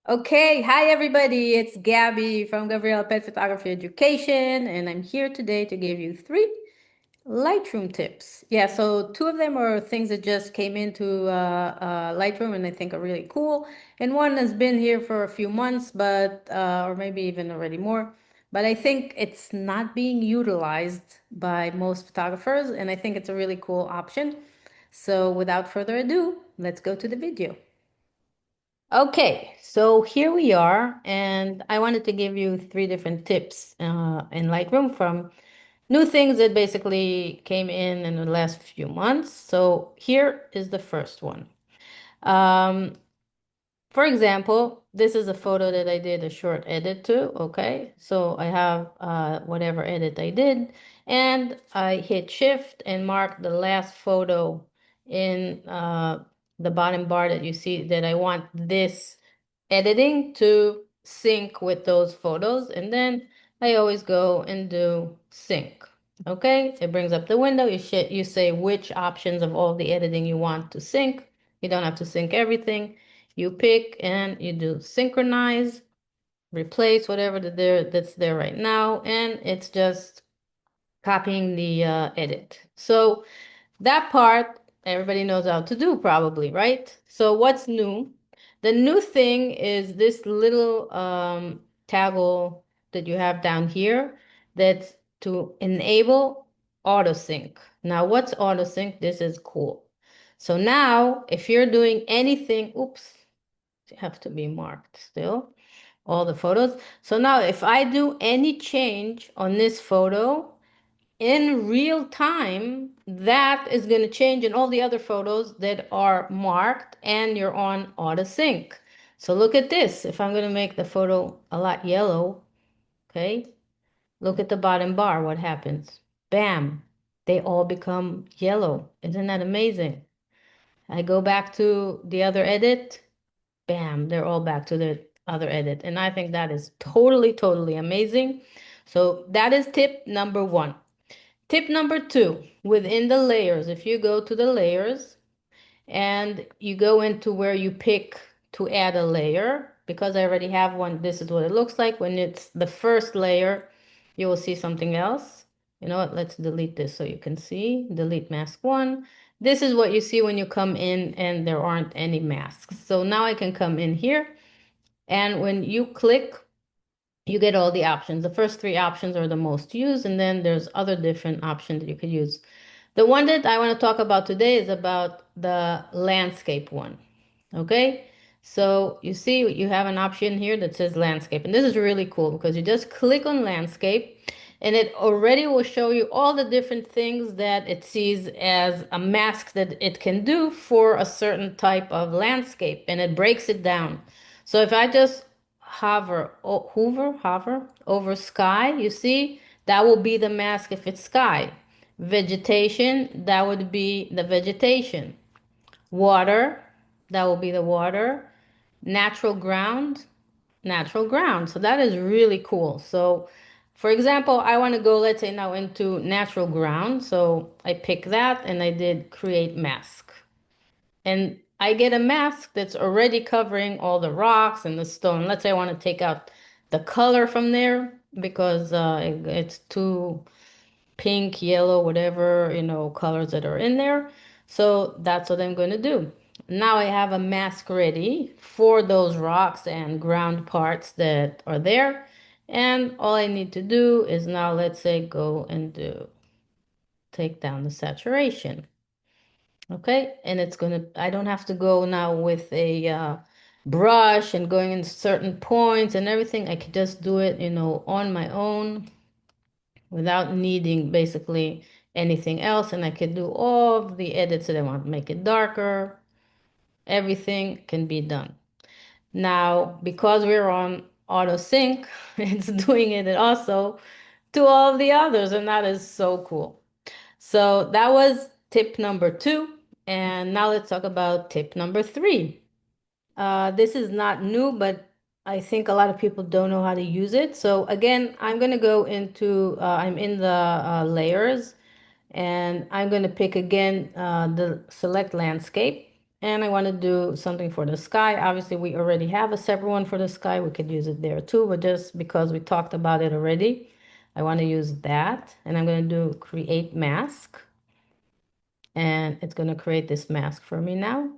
Okay, hi everybody. It's Gabby from Gabrielle Pet Photography Education, and I'm here today to give you three Lightroom tips. Yeah, so two of them are things that just came into Lightroom and I think are really cool. And one has been here for a few months, but or maybe even already more. But I think it's not being utilized by most photographers, and I think it's a really cool option. So without further ado, let's go to the video. Okay, so here we are, and I wanted to give you three different tips in Lightroom from new things that basically came in the last few months. So here is the first one. Um, for example, this is a photo that I did a short edit to, okay? So I have whatever edit I did, and I hit Shift and mark the last photo in the bottom bar that you see that I want this editing to sync with those photos. And then I always go and do sync. Okay, it brings up the window. You say which options of all the editing you want to sync. You don't have to sync everything. You pick and you do synchronize, replace whatever that's there right now, and it's just copying the edit. So that part everybody knows how to do probably, right? So what's new? The new thing is this little toggle that you have down here that's to enable auto sync. Now, what's auto sync? This is cool. So now if you're doing anything, oops, you have to be marked still, all the photos. So now if I do any change on this photo, in real time, that is going to change in all the other photos that are marked and you're on auto sync. So look at this. If I'm going to make the photo a lot yellow, okay, look at the bottom bar. What happens? Bam, they all become yellow. Isn't that amazing? I go back to the other edit. Bam, they're all back to the other edit. And I think that is totally, totally amazing. So that is tip number one. Tip number two, within the layers, if you go to the layers and you go into where you pick to add a layer, because I already have one, this is what it looks like. When it's the first layer, you will see something else. You know what? Let's delete this so you can see. Delete mask one. This is what you see when you come in and there aren't any masks. So now I can come in here, and when you click, you get all the options. The first three options are the most used, and then there's other different options that you could use. The one that I want to talk about today is about the landscape one. Okay, so you see you have an option here that says landscape, and this is really cool because you just click on landscape and it already will show you all the different things that it sees as a mask that it can do for a certain type of landscape, and it breaks it down. So if I just hover over sky, you see that will be the mask if it's sky. Vegetation, that would be the vegetation. Water, that will be the water. Natural ground, natural ground. So that is really cool. So for example, I want to go, let's say now into natural ground. So I pick that and I did create mask. And I get a mask that's already covering all the rocks and the stone. Let's say I want to take out the color from there because it's too pink, yellow, whatever, colors that are in there. So that's what I'm going to do. Now I have a mask ready for those rocks and ground parts that are there. And all I need to do is now, let's say, go and take down the saturation. Okay, and I don't have to go now with a brush and going in certain points and everything. I could just do it, on my own without needing basically anything else. And I could do all of the edits that I want, make it darker. Everything can be done. Now, because we're on auto sync, it's doing it also to all of the others, and that is so cool. So that was tip number two. And now let's talk about tip number three. This is not new, but I think a lot of people don't know how to use it. So again, I'm going to go into, I'm in the layers, and I'm going to pick again the select landscape. And I want to do something for the sky. Obviously, we already have a separate one for the sky. We could use it there too, but just because we talked about it already, I want to use that. And I'm going to do create mask. And it's going to create this mask for me now.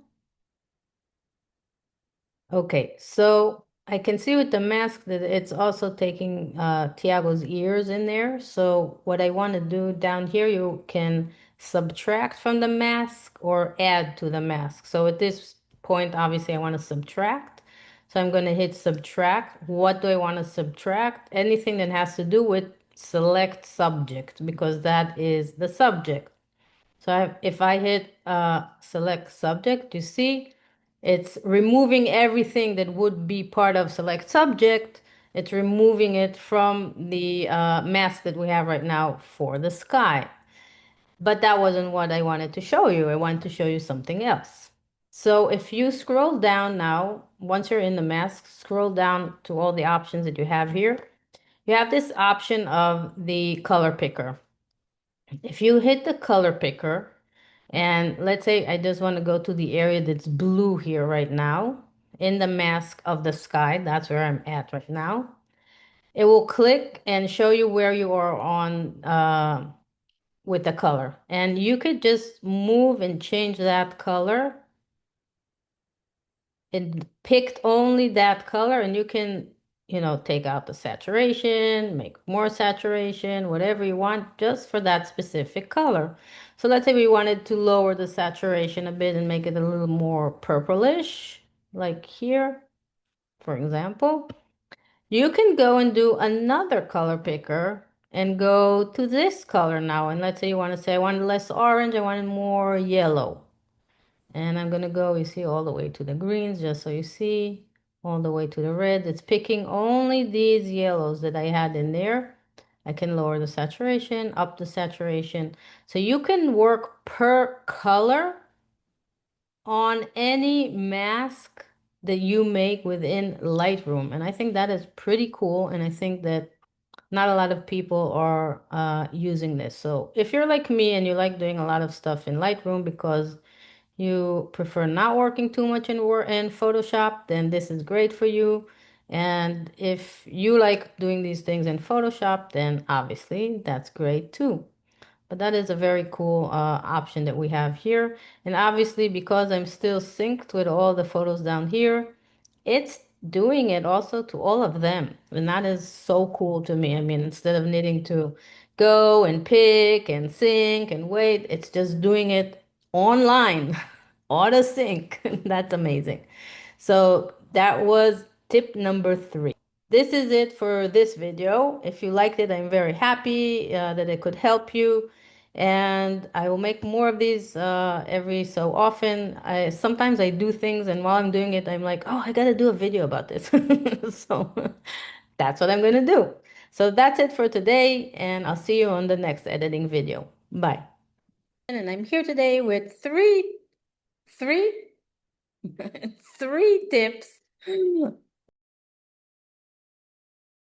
Okay, so I can see with the mask that it's also taking Tiago's ears in there. So what I want to do down here, you can subtract from the mask or add to the mask. So at this point, obviously I want to subtract. So I'm going to hit subtract. What do I want to subtract? Anything that has to do with select subject, because that is the subject. So if I hit select subject, you see it's removing everything that would be part of select subject. It's removing it from the mask that we have right now for the sky. But that wasn't what I wanted to show you. I wanted to show you something else. So if you scroll down now, once you're in the mask, scroll down to all the options that you have here. You have this option of the color picker. If you hit the color picker, and let's say I just want to go to the area that's blue here right now in the mask of the sky. That's where I'm at right now. It will click and show you where you are on with the color. And you could just move and change that color. It picked only that color, and you can, take out the saturation, make more saturation, whatever you want, just for that specific color. So let's say we wanted to lower the saturation a bit and make it a little more purplish, like here, for example. You can go and do another color picker and go to this color now. And let's say you want to say, I want less orange, I want more yellow. And I'm going to go, you see, all the way to the greens, just so you see, all the way to the reds. It's picking only these yellows that I had in there. I can lower the saturation, up the saturation. So you can work per color on any mask that you make within Lightroom. And I think that is pretty cool. And I think that not a lot of people are using this. So if you're like me and you like doing a lot of stuff in Lightroom because you prefer not working too much in Photoshop, then this is great for you. And if you like doing these things in Photoshop, then obviously that's great too. But that is a very cool option that we have here. And obviously, because I'm still synced with all the photos down here, it's doing it also to all of them. And that is so cool to me. I mean, instead of needing to go and pick and sync and wait, it's just doing it online, auto sync. That's amazing. So that was tip number 3. This is it for this video. If you liked it, I'm very happy that it could help you. And I will make more of these every so often. Sometimes I do things, and while I'm doing it, I'm like, oh, I gotta do a video about this. So that's what I'm gonna do. So that's it for today, and I'll see you on the next editing video. Bye. And I'm here today with three, three tips